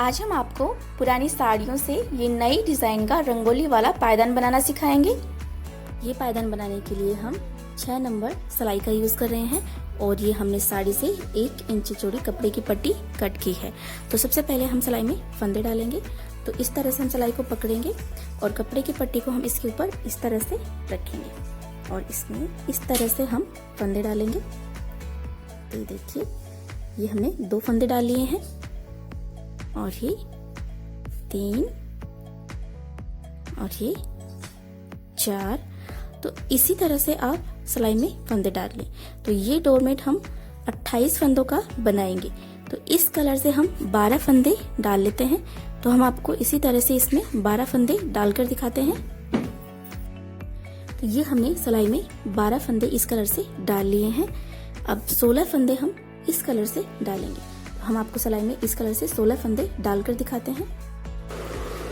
आज हम आपको पुरानी साड़ियों से ये नई डिज़ाइन का रंगोली वाला पायदान बनाना सिखाएंगे। ये पायदान बनाने के लिए हम 6 नंबर सिलाई का यूज़ कर रहे हैं और ये हमने साड़ी से 1 इंच चौड़ी कपड़े की पट्टी कट की है। तो सबसे पहले हम सिलाई में फंदे डालेंगे। तो इस तरह से हम सिलाई को पकड़ेंगे और कपड़े की पट्टी को हम इसके ऊपर इस तरह से रखेंगे और इसमें इस तरह से हम फंदे डालेंगे। तो देखिए ये हमने 2 फंदे डाल लिए हैं और ये 3 और ये 4। तो इसी तरह से आप सिलाई में फंदे डाल लें। तो ये डोरमेट हम 28 फंदों का बनाएंगे। तो इस कलर से हम 12 फंदे डाल लेते हैं। तो हम आपको इसी तरह से इसमें 12 फंदे डालकर दिखाते हैं। तो ये हमने सिलाई में 12 फंदे इस कलर से डाल लिए हैं। अब 16 फंदे हम इस कलर से डालेंगे। हम आपको सिलाई में इस कलर से 16 फंदे डालकर दिखाते हैं।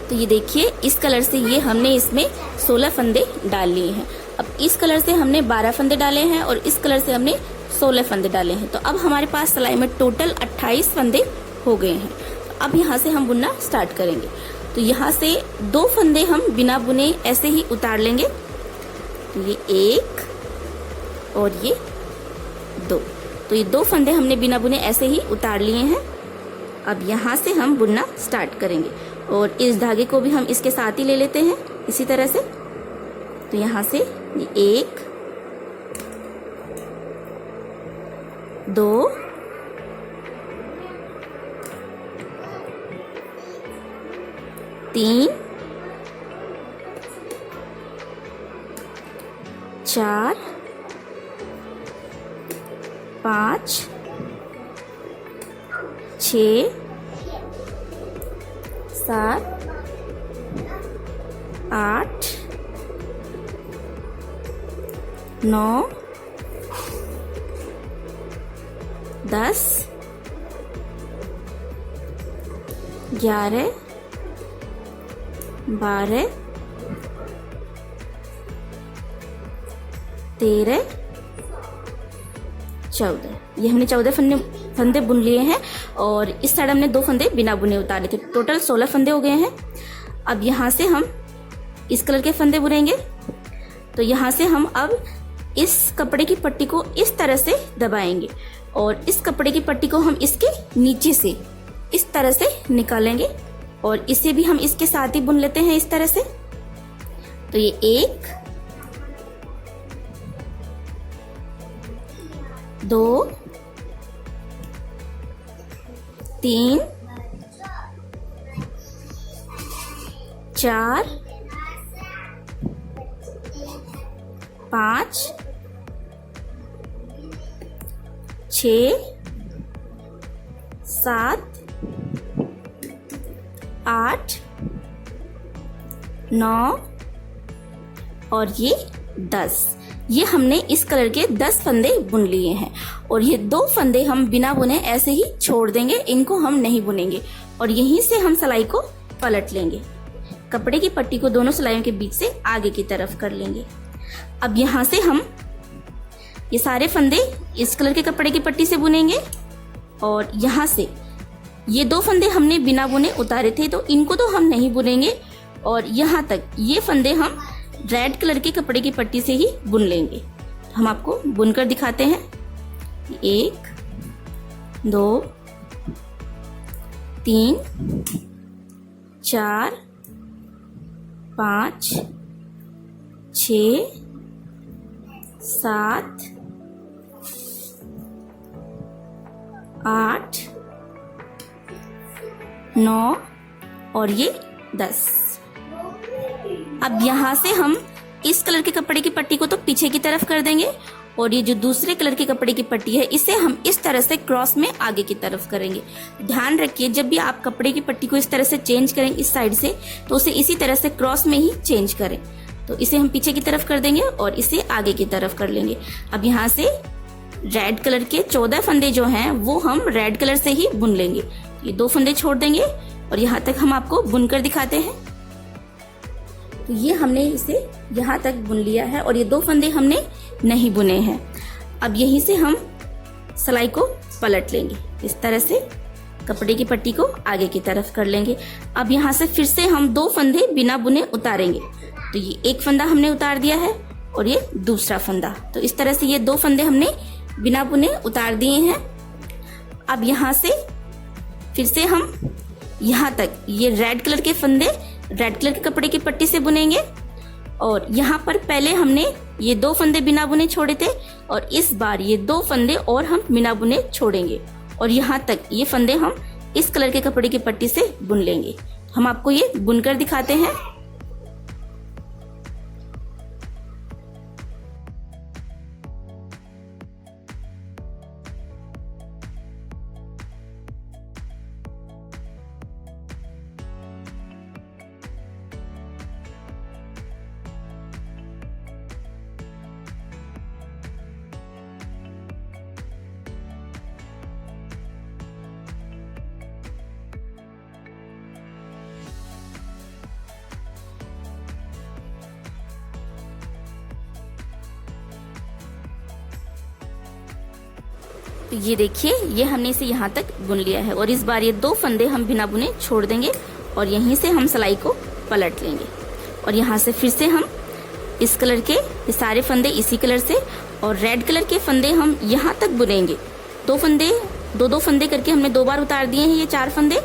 तो ये देखिए इस कलर से ये हमने इसमें 16 फंदे डाल लिए हैं। अब इस कलर से हमने 12 फंदे डाले हैं और इस कलर से हमने 16 फंदे डाले हैं। तो अब हमारे पास सिलाई में टोटल 28 फंदे हो गए हैं। तो अब यहाँ से हम बुनना स्टार्ट करेंगे। तो यहाँ से 2 फंदे हम बिना बुने ऐसे ही उतार लेंगे। तो ये 1 और ये 2। तो ये 2 फंदे हमने बिना बुने ऐसे ही उतार लिए हैं। अब यहाँ से हम बुनना स्टार्ट करेंगे और इस धागे को भी हम इसके साथ ही ले लेते हैं इसी तरह से। तो यहाँ से 1 2 3 4 5 6 7 8 9 10 11 12 13 14। ये हमने 14 फंदे बुन लिए हैं और इस साइड हमने 2 फंदे बिना बुने उतारे थे। टोटल 16 फंदे हो गए हैं। अब यहाँ से हम इस कलर के फंदे बुनेंगे। तो यहाँ से हम अब इस कपड़े की पट्टी को इस तरह से दबाएंगे और इस कपड़े की पट्टी को हम इसके नीचे से इस तरह से निकालेंगे और इसे भी हम इसके साथ ही बुन लेते हैं इस तरह से। तो ये 1 2 3 4 5 6 7 8 9 और ये 10। ये हमने इस कलर के 10 फंदे बुन लिए हैं और ये 2 फंदे हम बिना बुने ऐसे ही छोड़ देंगे। इनको हम नहीं बुनेंगे और यहीं से हम सिलाई को पलट लेंगे। कपड़े की पट्टी को दोनों सिलाइयों के बीच से आगे की तरफ कर लेंगे। अब यहाँ से हम ये सारे फंदे इस कलर के कपड़े की पट्टी से बुनेंगे और यहाँ से ये 2 फंदे हमने बिना बुने उतारे थे तो इनको तो हम नहीं बुनेंगे और यहाँ तक ये फंदे हम रेड कलर के कपड़े की पट्टी से ही बुन लेंगे। हम आपको बुनकर दिखाते हैं। 1 2 3 4 5 6 7 8 9 और ये 10। अब यहाँ से हम इस कलर के कपड़े की पट्टी को तो पीछे की तरफ कर देंगे और ये जो दूसरे कलर के कपड़े की पट्टी है इसे हम इस तरह से क्रॉस में आगे की तरफ करेंगे। ध्यान रखिए जब भी आप कपड़े की पट्टी को इस तरह से चेंज करें इस साइड से तो उसे इसी तरह से क्रॉस में ही चेंज करें। तो इसे हम पीछे की तरफ कर देंगे और इसे आगे की तरफ कर लेंगे। अब यहाँ से रेड कलर के 14 फंदे जो हैं वो हम रेड कलर से ही बुन लेंगे। ये 2 फंदे छोड़ देंगे और यहाँ तक हम आपको बुनकर दिखाते हैं। तो ये हमने इसे यहाँ तक बुन लिया है और ये 2 फंदे हमने नहीं बुने हैं। अब यहीं से हम सिलाई को पलट लेंगे इस तरह से। कपड़े की पट्टी को आगे की तरफ कर लेंगे। अब यहाँ से फिर से हम 2 फंदे बिना बुने उतारेंगे। तो ये एक फंदा हमने उतार दिया है और ये दूसरा फंदा। तो इस तरह से ये 2 फंदे हमने बिना बुने उतार दिए हैं। अब यहाँ से फिर से हम यहाँ तक ये रेड कलर के फंदे रेड कलर के कपड़े की पट्टी से बुनेंगे। और यहाँ पर पहले हमने ये 2 फंदे बिना बुने छोड़े थे और इस बार ये 2 फंदे और हम बिना बुने छोड़ेंगे और यहाँ तक ये फंदे हम इस कलर के कपड़े की पट्टी से बुन लेंगे। हम आपको ये बुनकर दिखाते हैं। तो ये देखिए, ये हमने इसे यहाँ तक बुन लिया है और इस बार ये 2 फंदे हम बिना बुने छोड़ देंगे और यहीं से हम सिलाई को पलट लेंगे और यहाँ से फिर से हम इस कलर के ये सारे फंदे इसी कलर से और रेड कलर के फंदे हम यहाँ तक बुनेंगे। 2 फंदे 2 फंदे करके हमने 2 बार उतार दिए हैं ये 4 फंदे।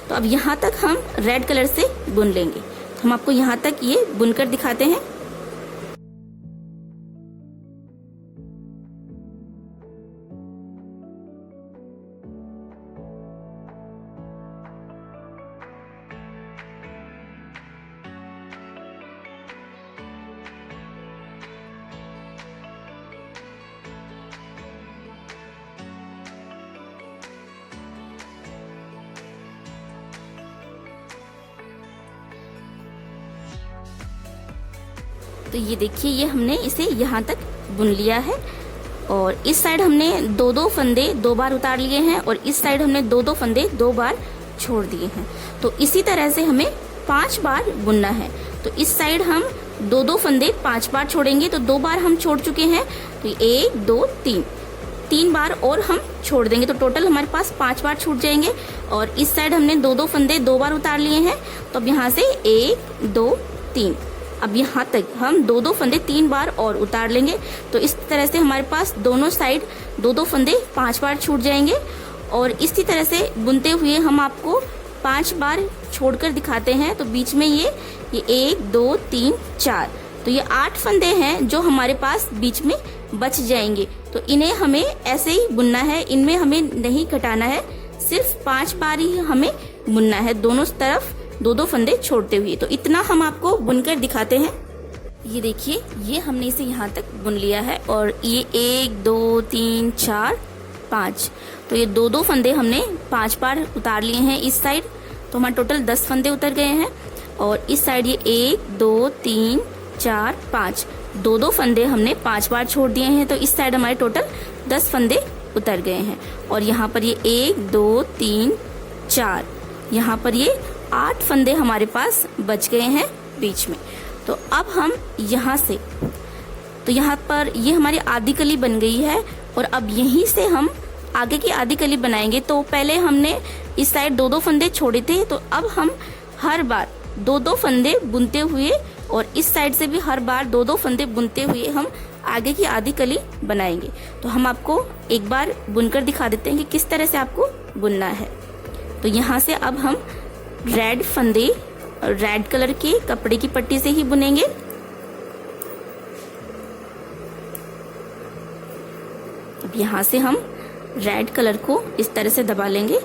तो अब यहाँ तक हम रेड कलर से बुन लेंगे। तो हम आपको यहाँ तक ये बुनकर दिखाते हैं। तो ये देखिए, ये हमने इसे यहाँ तक बुन लिया है और इस साइड हमने 2 फंदे 2 बार उतार लिए हैं और इस साइड हमने 2 फंदे 2 बार छोड़ दिए हैं। तो इसी तरह से हमें 5 बार बुनना है। तो इस साइड हम 2 फंदे 5 बार छोड़ेंगे। तो 2 बार हम छोड़ चुके हैं, तो 1 2 3 बार और हम छोड़ देंगे। तो टोटल हमारे पास 5 बार छूट जाएंगे और इस साइड हमने 2 फंदे 2 बार उतार लिए हैं। तो अब यहाँ से 1 2 3, अब यहाँ तक हम 2 फंदे 3 बार और उतार लेंगे। तो इस तरह से हमारे पास दोनों साइड 2 फंदे 5 बार छूट जाएंगे और इसी तरह से बुनते हुए हम आपको 5 बार छोड़कर दिखाते हैं। तो बीच में ये 1 2 3 4, तो ये 8 फंदे हैं जो हमारे पास बीच में बच जाएंगे। तो इन्हें हमें ऐसे ही बुनना है, इनमें हमें नहीं घटाना है, सिर्फ 5 बार ही हमें बुनना है दोनों तरफ 2 फंदे छोड़ते हुए। तो इतना हम आपको बुनकर दिखाते हैं। ये देखिए, ये हमने इसे यहाँ तक बुन लिया है और ये 1 2 3 4 5, तो ये 2 फंदे हमने 5 बार उतार लिए हैं इस साइड। तो हमारे टोटल 10 फंदे उतर गए हैं और इस साइड ये 1 2 3 4 5, 2 फंदे हमने 5 बार छोड़ दिए हैं। तो इस साइड हमारे टोटल 10 फंदे उतर गए हैं और यहाँ पर ये 1 2 3 4, यहाँ पर ये 8 फंदे हमारे पास बच गए हैं बीच में। तो अब हम यहाँ से, तो यहाँ पर ये हमारी आधी कली बन गई है और अब यहीं से हम आगे की आधी कली बनाएंगे। तो पहले हमने इस साइड 2 फंदे छोड़े थे, तो अब हम हर बार 2 फंदे बुनते हुए और इस साइड से भी हर बार 2 फंदे बुनते हुए हम आगे की आधी कली बनाएंगे। तो हम आपको एक बार बुनकर दिखा देते हैं कि किस तरह से आपको बुनना है। तो यहाँ से अब हम रेड फंदे रेड कलर के कपड़े की पट्टी से ही बुनेंगे। अब यहाँ से हम रेड कलर को इस तरह से दबा लेंगे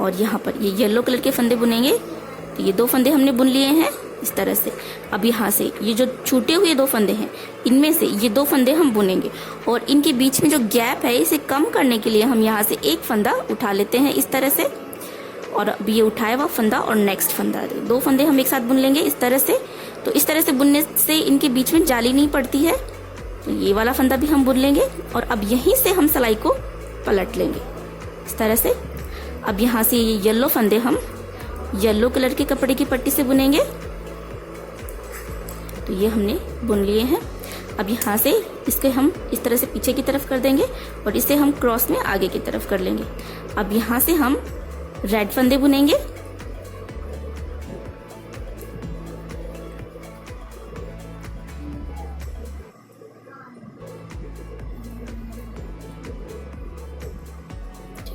और यहाँ पर ये येलो कलर के फंदे बुनेंगे। तो ये 2 फंदे हमने बुन लिए हैं इस तरह से। अब यहाँ से ये जो छूटे हुए 2 फंदे हैं, इनमें से ये 2 फंदे हम बुनेंगे और इनके बीच में जो गैप है इसे कम करने के लिए हम यहाँ से एक फंदा उठा लेते हैं इस तरह से। और अब ये उठाया हुआ फंदा और नेक्स्ट फंदा, 2 फंदे हम एक साथ बुन लेंगे इस तरह से। तो इस तरह से बुनने से इनके बीच में जाली नहीं पड़ती है। तो ये वाला फंदा भी हम बुन लेंगे और अब यहीं से हम सिलाई को पलट लेंगे इस तरह से। अब यहाँ से ये येलो फंदे हम येलो कलर के कपड़े की पट्टी से बुनेंगे। तो ये हमने बुन लिए हैं। अब यहाँ से इसके हम इस तरह से पीछे की तरफ कर देंगे और इसे हम क्रॉस में आगे की तरफ कर लेंगे। अब यहाँ से हम रेड फंदे बुनेंगे।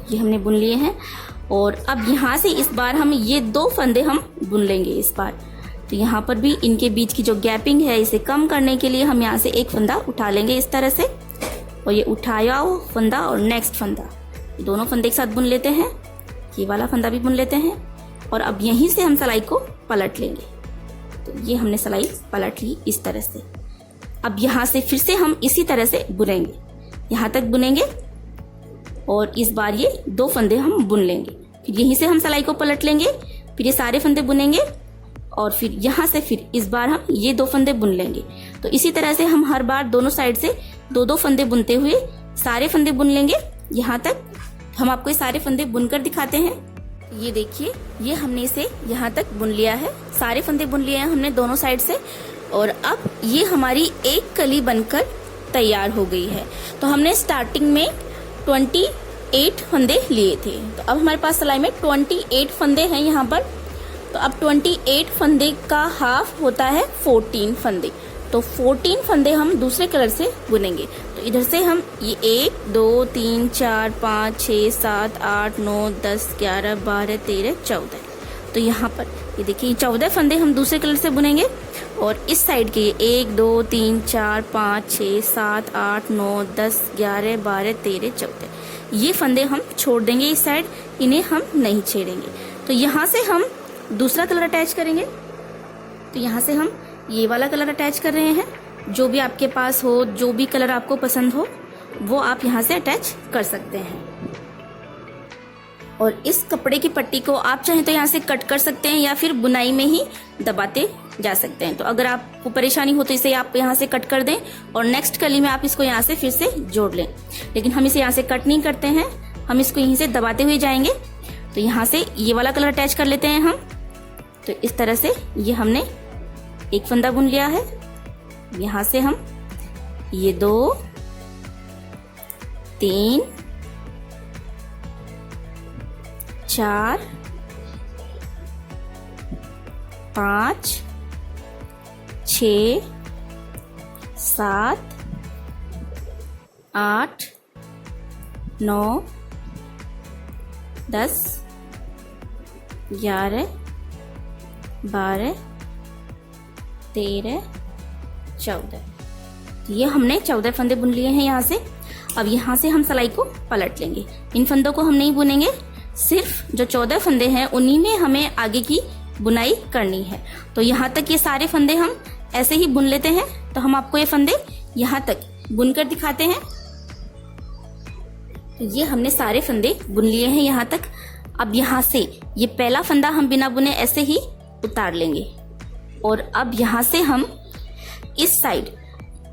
ये हमने बुन लिए हैं और अब यहाँ से इस बार हम ये 2 फंदे हम बुन लेंगे इस बार। तो यहाँ पर भी इनके बीच की जो गैपिंग है इसे कम करने के लिए हम यहाँ से एक फंदा उठा लेंगे इस तरह से, और ये उठाया फंदा और नेक्स्ट फंदा, ये दोनों फंदे एक साथ बुन लेते हैं। ये वाला फंदा भी बुन लेते हैं और अब यहीं से हम सिलाई को पलट लेंगे। तो ये हमने सिलाई पलट ली इस तरह से। अब यहाँ से फिर से हम इसी तरह से बुनेंगे, यहाँ तक बुनेंगे और इस बार ये 2 फंदे हम बुन लेंगे। फिर यहीं से हम सिलाई को पलट लेंगे, फिर ये सारे फंदे बुनेंगे और फिर यहाँ से फिर इस बार हम ये 2 फंदे बुन लेंगे। तो इसी तरह से हम हर बार दोनों साइड से 2-2 फंदे बुनते हुए सारे फंदे बुन लेंगे। यहाँ तक हम आपको ये सारे फंदे बुनकर दिखाते हैं। ये देखिए, ये हमने इसे यहाँ तक बुन लिया है, सारे फंदे बुन लिए हैं हमने दोनों साइड से। और अब ये हमारी एक कली बनकर तैयार हो गई है। तो हमने स्टार्टिंग में 28 फंदे लिए थे, तो अब हमारे पास सिलाई में 28 फंदे हैं यहाँ पर। तो अब 28 फंदे का हाफ होता है 14 फंदे, तो 14 फंदे हम दूसरे कलर से बुनेंगे। तो इधर से हम ये 1 2 3 4 5 6 7 8 9 10 11 12 13 14, तो यहाँ पर ये देखिए 14 फंदे हम दूसरे कलर से बुनेंगे। और इस साइड के 1 2 3 4 5 6 7 8 9 10 11 12 13 14, ये फंदे हम छोड़ देंगे इस साइड, इन्हें हम नहीं छेड़ेंगे। तो यहाँ से हम दूसरा कलर अटैच करेंगे। तो यहाँ से हम ये वाला कलर अटैच कर रहे हैं, जो भी आपके पास हो, जो भी कलर आपको पसंद हो वो आप यहाँ से अटैच कर सकते हैं। और इस कपड़े की पट्टी को आप चाहें तो यहाँ से कट कर सकते हैं या फिर बुनाई में ही दबाते जा सकते हैं। तो अगर आपको परेशानी हो तो इसे आप यहाँ से कट कर दें और नेक्स्ट कली में आप इसको यहाँ से फिर से जोड़ लें। लेकिन हम इसे यहाँ से कट नहीं करते हैं, हम इसको यहीं से दबाते हुए जाएंगे। तो यहाँ से ये वाला कलर अटैच कर लेते हैं हम। तो इस तरह से ये हमने एक फंदा बुन लिया है। यहाँ से हम ये 2 3 4 5 6 7 8 9 10 11 12 13 14, ये हमने 14 फंदे बुन लिए हैं यहाँ से। अब यहाँ से हम सिलाई को पलट लेंगे, इन फंदों को हम नहीं बुनेंगे, सिर्फ जो 14 फंदे हैं उन्हीं में हमें आगे की बुनाई करनी है। तो यहाँ तक ये सारे फंदे हम ऐसे ही बुन लेते हैं। तो हम आपको ये फंदे यहाँ तक बुनकर दिखाते हैं। तो ये हमने सारे फंदे बुन लिए हैं यहाँ तक। अब यहाँ से ये पहला फंदा हम बिना बुने ऐसे ही उतार लेंगे और अब यहाँ से हम इस साइड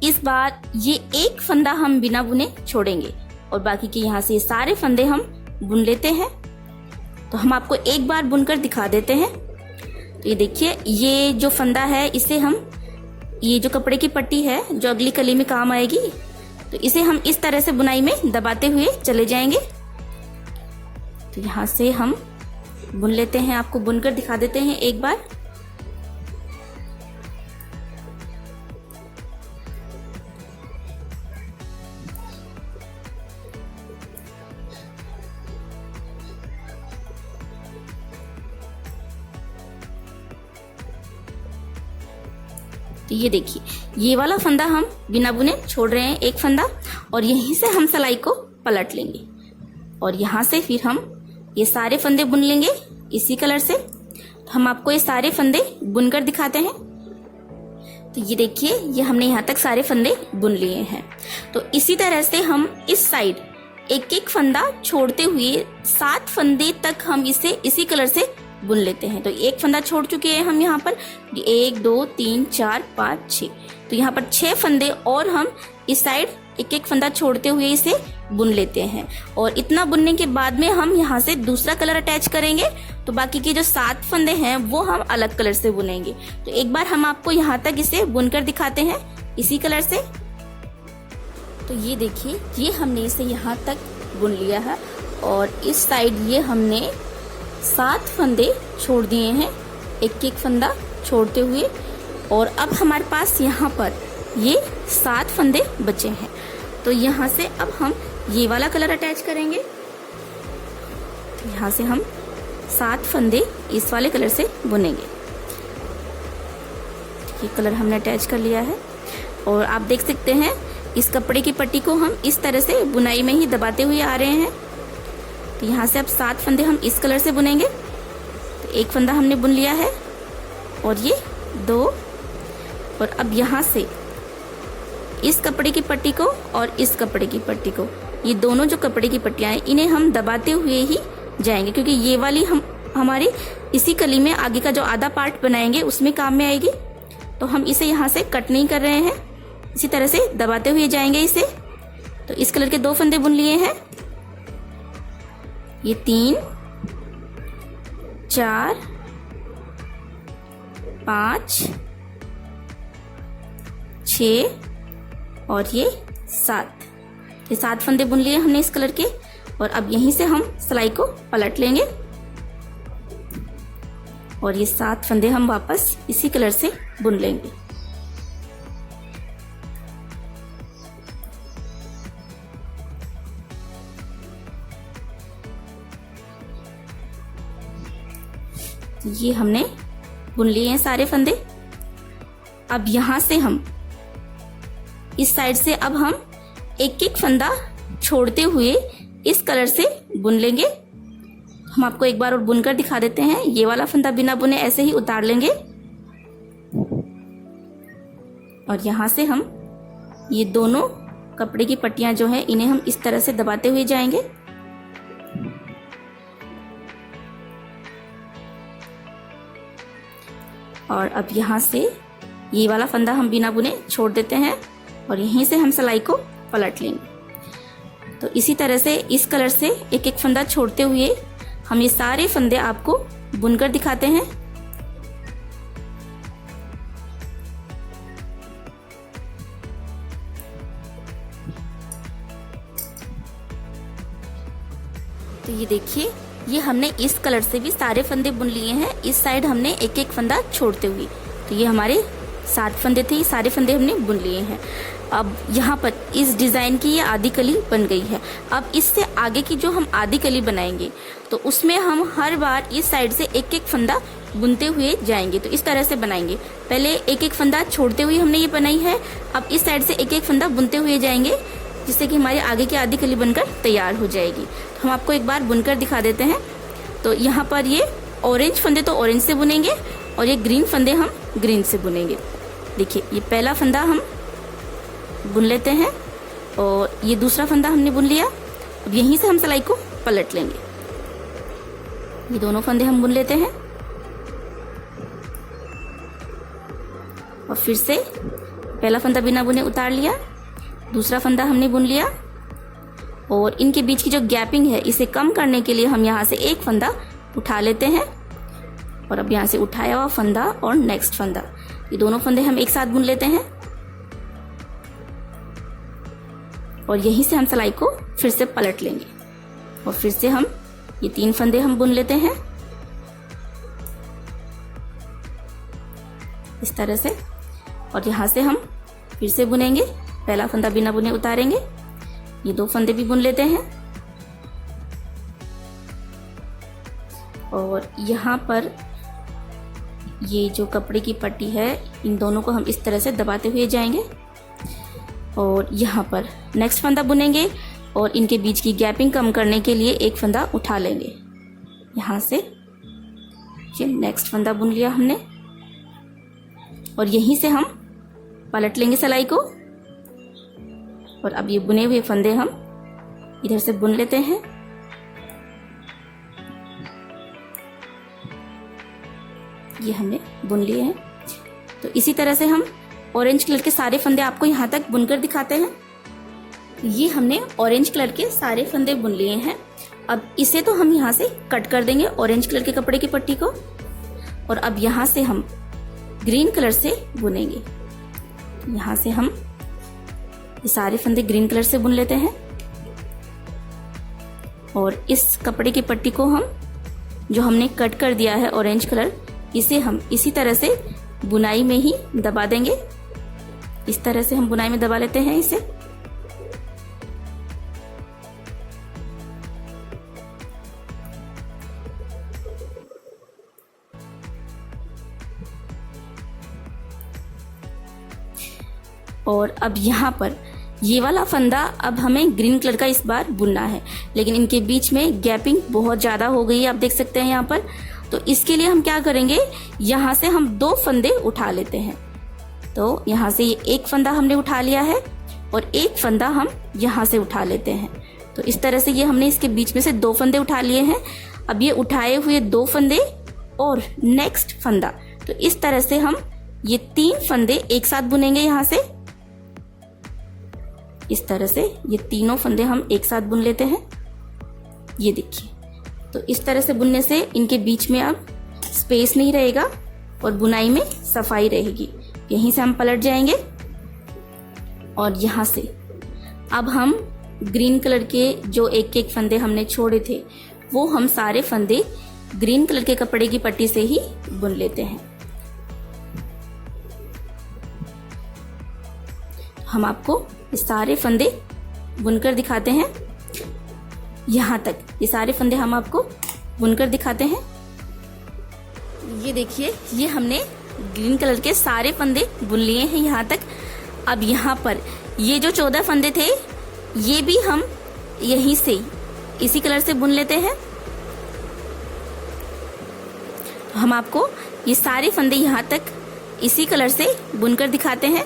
इस बार ये एक फंदा हम बिना बुने छोड़ेंगे और बाकी के यहाँ से सारे फंदे हम बुन लेते हैं। तो हम आपको एक बार बुनकर दिखा देते हैं। तो ये देखिए, ये जो फंदा है इसे हम, ये जो कपड़े की पट्टी है जो अगली कली में काम आएगी, तो इसे हम इस तरह से बुनाई में दबाते हुए चले जाएंगे। तो यहाँ से हम बुन लेते हैं, आपको बुनकर दिखा देते हैं एक बार। तो ये देखिए, ये वाला फंदा हम बिना बुने छोड़ रहे हैं एक फंदा, और यहीं से हम सिलाई को पलट लेंगे और यहाँ से फिर हम ये सारे फंदे बुन लेंगे इसी कलर से। तो हम आपको ये सारे फंदे बुनकर दिखाते हैं। तो ये देखिए, ये हमने यहाँ तक सारे फंदे बुन लिए हैं। तो इसी तरह से हम इस साइड एक एक फंदा छोड़ते हुए 7 फंदे तक हम इसे इसी कलर से बुन लेते हैं। तो एक फंदा छोड़ चुके हैं हम यहाँ पर, 1 2 3 4 5 6, तो यहाँ पर 6 फंदे और हम इस साइड एक एक फंदा छोड़ते हुए इसे बुन लेते हैं। और इतना बुनने के बाद में हम यहाँ से दूसरा कलर अटैच करेंगे। तो बाकी के जो 7 फंदे हैं वो हम अलग कलर से बुनेंगे। तो एक बार हम आपको यहाँ तक इसे बुनकर दिखाते हैं इसी कलर से। तो ये देखिए, ये हमने इसे यहाँ तक बुन लिया है और इस साइड ये हमने 7 फंदे छोड़ दिए हैं, एक एक फंदा छोड़ते हुए। और अब हमारे पास यहाँ पर ये 7 फंदे बचे हैं। तो यहाँ से अब हम ये वाला कलर अटैच करेंगे। यहाँ से हम 7 फंदे इस वाले कलर से बुनेंगे। ये कलर हमने अटैच कर लिया है और आप देख सकते हैं इस कपड़े की पट्टी को हम इस तरह से बुनाई में ही दबाते हुए आ रहे हैं। तो यहाँ से अब 7 फंदे हम इस कलर से बुनेंगे। तो एक फंदा हमने बुन लिया है और ये 2। और अब यहाँ से इस कपड़े की पट्टी को और इस कपड़े की पट्टी को, ये दोनों जो कपड़े की पट्टियां हैं इन्हें हम दबाते हुए ही जाएंगे, क्योंकि ये वाली हम हमारे इसी कली में आगे का जो आधा पार्ट बनाएंगे उसमें काम में आएगी। तो हम इसे यहाँ से कट नहीं कर रहे हैं, इसी तरह से दबाते हुए जाएंगे इसे। तो इस कलर के 2 फंदे बुन लिए हैं, ये 3 4 5 6 और ये 7। ये 7 फंदे बुन लिए हमने इस कलर के। और अब यहीं से हम सिलाई को पलट लेंगे और ये 7 फंदे हम वापस इसी कलर से बुन लेंगे। ये हमने बुन लिए हैं सारे फंदे। अब यहां से हम इस साइड से अब हम एक एक फंदा छोड़ते हुए इस कलर से बुन लेंगे। हम आपको एक बार और बुनकर दिखा देते हैं। ये वाला फंदा बिना बुने ऐसे ही उतार लेंगे और यहां से हम ये दोनों कपड़े की पट्टियां जो है इन्हें हम इस तरह से दबाते हुए जाएंगे। और अब यहां से ये वाला फंदा हम बिना बुने छोड़ देते हैं और यहीं से हम सिलाई को पलट लेंगे। तो इसी तरह से इस कलर से एक एक फंदा छोड़ते हुए हम ये सारे फंदे आपको बुनकर दिखाते हैं। तो ये देखिए, ये हमने इस कलर से भी सारे फंदे बुन लिए हैं। इस साइड हमने एक एक फंदा छोड़ते हुए। तो ये हमारे 7 फंदे थे, ये सारे फंदे हमने बुन लिए हैं। अब यहाँ पर इस डिजाइन की ये आधी कली बन गई है। अब इससे आगे की जो हम आधी कली बनाएंगे तो उसमें हम हर बार इस साइड से एक एक फंदा बुनते हुए जाएंगे। तो इस तरह से बनाएंगे। पहले एक एक फंदा छोड़ते हुए हमने ये बनाई है, अब इस साइड से एक एक फंदा बुनते हुए जाएंगे, जिससे कि हमारी आगे की आधी कली बनकर तैयार हो जाएगी। तो हम आपको एक बार बुनकर दिखा देते हैं। तो यहाँ पर ये ऑरेंज फंदे तो ऑरेंज से बुनेंगे और ये ग्रीन फंदे हम ग्रीन से बुनेंगे। देखिए, ये पहला फंदा हम बुन लेते हैं और ये दूसरा फंदा हमने बुन लिया। अब यहीं से हम सिलाई को पलट लेंगे। ये दोनों फंदे हम बुन लेते हैं और फिर से पहला फंदा बिना बुने उतार लिया, दूसरा फंदा हमने बुन लिया और इनके बीच की जो गैपिंग है इसे कम करने के लिए हम यहाँ से एक फंदा उठा लेते हैं और अब यहाँ से उठाया हुआ फंदा और नेक्स्ट फंदा, ये दोनों फंदे हम एक साथ बुन लेते हैं और यहीं से हम सिलाई को फिर से पलट लेंगे और फिर से हम ये 3 फंदे हम बुन लेते हैं इस तरह से। और यहाँ से हम फिर से बुनेंगे, पहला फंदा बिना बुने उतारेंगे, ये 2 फंदे भी बुन लेते हैं और यहाँ पर ये जो कपड़े की पट्टी है इन दोनों को हम इस तरह से दबाते हुए जाएंगे और यहाँ पर नेक्स्ट फंदा बुनेंगे और इनके बीच की गैपिंग कम करने के लिए एक फंदा उठा लेंगे। यहाँ से ये नेक्स्ट फंदा बुन लिया हमने और यहीं से हम पलट लेंगे सिलाई को और अब ये बुने हुए फंदे हम इधर से बुन लेते हैं। ये हमने बुन लिए हैं। तो इसी तरह से हम ऑरेंज कलर के सारे फंदे आपको यहाँ तक बुनकर दिखाते हैं। ये हमने ऑरेंज कलर के सारे फंदे बुन लिए हैं। अब इसे तो हम यहाँ से कट कर देंगे ऑरेंज कलर के कपड़े की पट्टी को और अब यहाँ से हम ग्रीन कलर से बुनेंगे। यहाँ से हम ये सारे फंदे ग्रीन कलर से बुन लेते हैं और इस कपड़े की पट्टी को हम जो हमने कट कर दिया है ऑरेंज कलर, इसे हम इसी तरह से बुनाई में ही दबा देंगे। इस तरह से हम बुनाई में दबा लेते हैं इसे। और अब यहाँ पर ये वाला फंदा अब हमें ग्रीन कलर का इस बार बुनना है, लेकिन इनके बीच में गैपिंग बहुत ज़्यादा हो गई है, आप देख सकते हैं यहाँ पर। तो इसके लिए हम क्या करेंगे, यहाँ से हम 2 फंदे उठा लेते हैं। तो यहाँ से ये एक फंदा हमने उठा लिया है और एक फंदा हम यहाँ से उठा लेते हैं। तो इस तरह से ये हमने इसके बीच में से 2 फंदे उठा लिए हैं। अब ये उठाए हुए 2 फंदे और नेक्स्ट फंदा, तो इस तरह से हम ये 3 फंदे एक साथ बुनेंगे। यहाँ से इस तरह से ये तीनों फंदे हम एक साथ बुन लेते हैं। ये देखिए, तो इस तरह से बुनने से इनके बीच में अब स्पेस नहीं रहेगा और बुनाई में सफाई रहेगी। यहीं से हम पलट जाएंगे और यहाँ से अब हम ग्रीन कलर के जो एक एक फंदे हमने छोड़े थे, वो हम सारे फंदे ग्रीन कलर के कपड़े की पट्टी से ही बुन लेते हैं। हम आपको ये सारे फंदे बुनकर दिखाते हैं। यहाँ तक ये सारे फंदे हम आपको बुनकर दिखाते हैं। ये देखिए, ये हमने ग्रीन कलर के सारे फंदे बुन लिए हैं यहाँ तक। अब यहाँ पर ये जो 14 फंदे थे, ये भी हम यहीं से इसी कलर से बुन लेते हैं। हम आपको ये सारे फंदे यहाँ तक इसी कलर से बुनकर दिखाते हैं।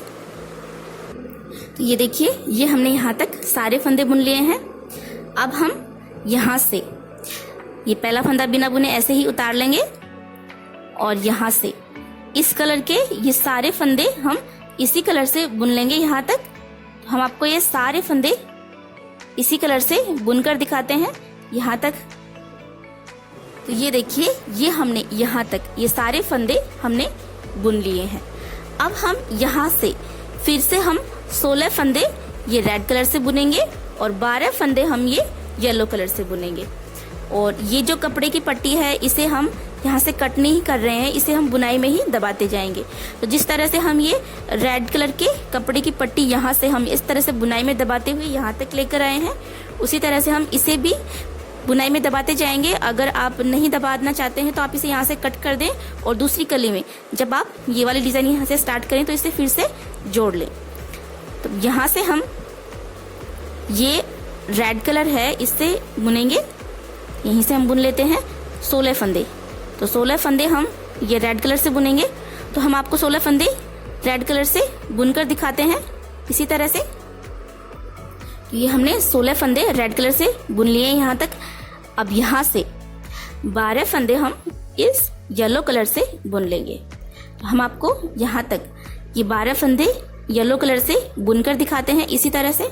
तो ये देखिए, ये हमने यहाँ तक सारे फंदे बुन लिए हैं। अब हम यहाँ से ये पहला फंदा बिना बुने ऐसे ही उतार लेंगे और यहाँ से इस कलर के ये सारे फंदे हम इसी कलर से बुन लेंगे यहाँ तक। हम आपको ये सारे फंदे इसी कलर से बुनकर दिखाते हैं यहाँ तक। तो ये देखिए, ये हमने यहाँ तक ये सारे फंदे हमने बुन लिए हैं। अब हम यहाँ से फिर से हम 16 फंदे ये रेड कलर से बुनेंगे और 12 फंदे हम ये येलो कलर से बुनेंगे। और ये जो कपड़े की पट्टी है, इसे हम यहाँ से कट नहीं कर रहे हैं, इसे हम बुनाई में ही दबाते जाएंगे। तो जिस तरह से हम ये रेड कलर के कपड़े की पट्टी यहाँ से हम इस तरह से बुनाई में दबाते हुए यहाँ तक लेकर आए हैं, उसी तरह से हम इसे भी बुनाई में दबाते जाएंगे। अगर आप नहीं दबाना चाहते हैं तो आप इसे यहाँ से कट कर दें और दूसरी कली में जब आप ये वाली डिजाइन यहाँ से स्टार्ट करें तो इसे फिर से जोड़ लें। तो यहाँ से हम ये रेड कलर है, इससे बुनेंगे। यहीं से हम बुन लेते हैं 16 फंदे। तो 16 फंदे हम ये रेड कलर से बुनेंगे। तो हम आपको 16 फंदे रेड कलर से बुनकर दिखाते हैं इसी तरह से। ये हमने 16 फंदे रेड कलर से बुन लिए हैं यहाँ तक। अब यहाँ से 12 फंदे हम इस येलो कलर से बुन लेंगे। तो हम आपको यहाँ तक ये 12 फंदे येलो कलर से बुनकर दिखाते हैं इसी तरह से।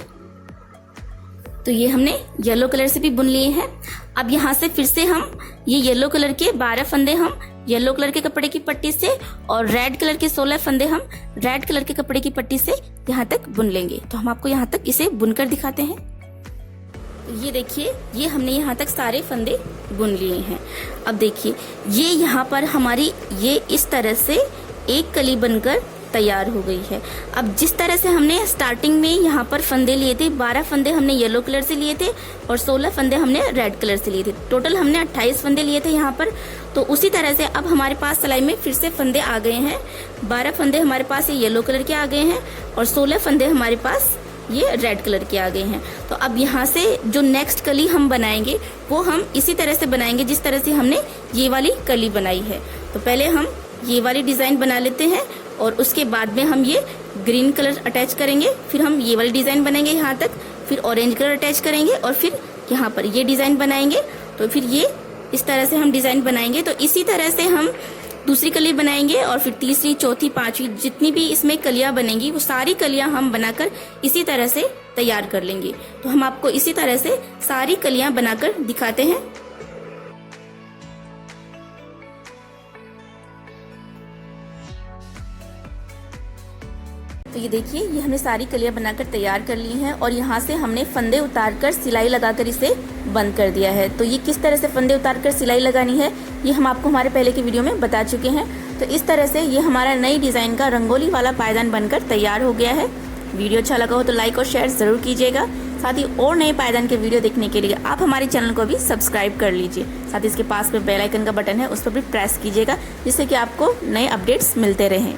तो ये हमने येलो कलर से भी बुन लिए हैं। अब यहाँ से फिर से हम ये येलो कलर के 12 फंदे हम येलो कलर के कपड़े की पट्टी से और रेड कलर के 16 फंदे हम रेड कलर के कपड़े की पट्टी से यहाँ तक बुन लेंगे। तो हम आपको यहाँ तक इसे बुनकर दिखाते हैं। तो ये देखिए, ये हमने यहाँ तक सारे फंदे बुन लिए हैं। अब देखिए, ये यहाँ पर हमारी ये इस तरह से एक कली बनकर तैयार हो गई है। अब जिस तरह से हमने स्टार्टिंग में यहाँ पर फंदे लिए थे, 12 फंदे हमने येलो कलर से लिए थे और 16 फंदे हमने रेड कलर से लिए थे। टोटल हमने 28 फंदे लिए थे यहाँ पर। तो उसी तरह से अब हमारे पास सिलाई में फिर से फंदे आ गए हैं। 12 फंदे हमारे पास ये येलो कलर के आ गए हैं और 16 फंदे हमारे पास ये रेड कलर के आ गए हैं। तो अब यहाँ से जो नेक्स्ट कली हम बनाएंगे वो हम इसी तरह से बनाएंगे जिस तरह से हमने ये वाली कली बनाई है। तो पहले हम ये वाली डिजाइन बना लेते हैं और उसके बाद में हम ये ग्रीन कलर अटैच करेंगे। फिर हम ये वाली डिजाइन बनाएंगे यहाँ तक, फिर ऑरेंज कलर अटैच करेंगे और फिर यहाँ पर ये डिजाइन बनाएंगे। तो फिर ये इस तरह से हम डिजाइन बनाएंगे। तो इसी तरह से हम दूसरी कली बनाएंगे और फिर तीसरी, चौथी, पांचवी जितनी भी इसमें कलियां बनेंगी वो सारी कलियां हम बनाकर इसी तरह से तैयार कर लेंगे। तो हम आपको इसी तरह से सारी कलियां बनाकर दिखाते हैं। तो ये देखिए, ये हमने सारी कलियां बनाकर तैयार कर ली हैं और यहाँ से हमने फंदे उतारकर सिलाई लगाकर इसे बंद कर दिया है। तो ये किस तरह से फंदे उतार कर सिलाई लगानी है ये हम आपको हमारे पहले की वीडियो में बता चुके हैं। तो इस तरह से ये हमारा नई डिज़ाइन का रंगोली वाला पायदान बनकर तैयार हो गया है। वीडियो अच्छा लगा हो तो लाइक और शेयर ज़रूर कीजिएगा। साथ ही और नए पायदान के वीडियो देखने के लिए आप हमारे चैनल को भी सब्सक्राइब कर लीजिए। साथ ही इसके पास में बेल आइकन का बटन है, उस पर भी प्रेस कीजिएगा, जिससे कि आपको नए अपडेट्स मिलते रहें।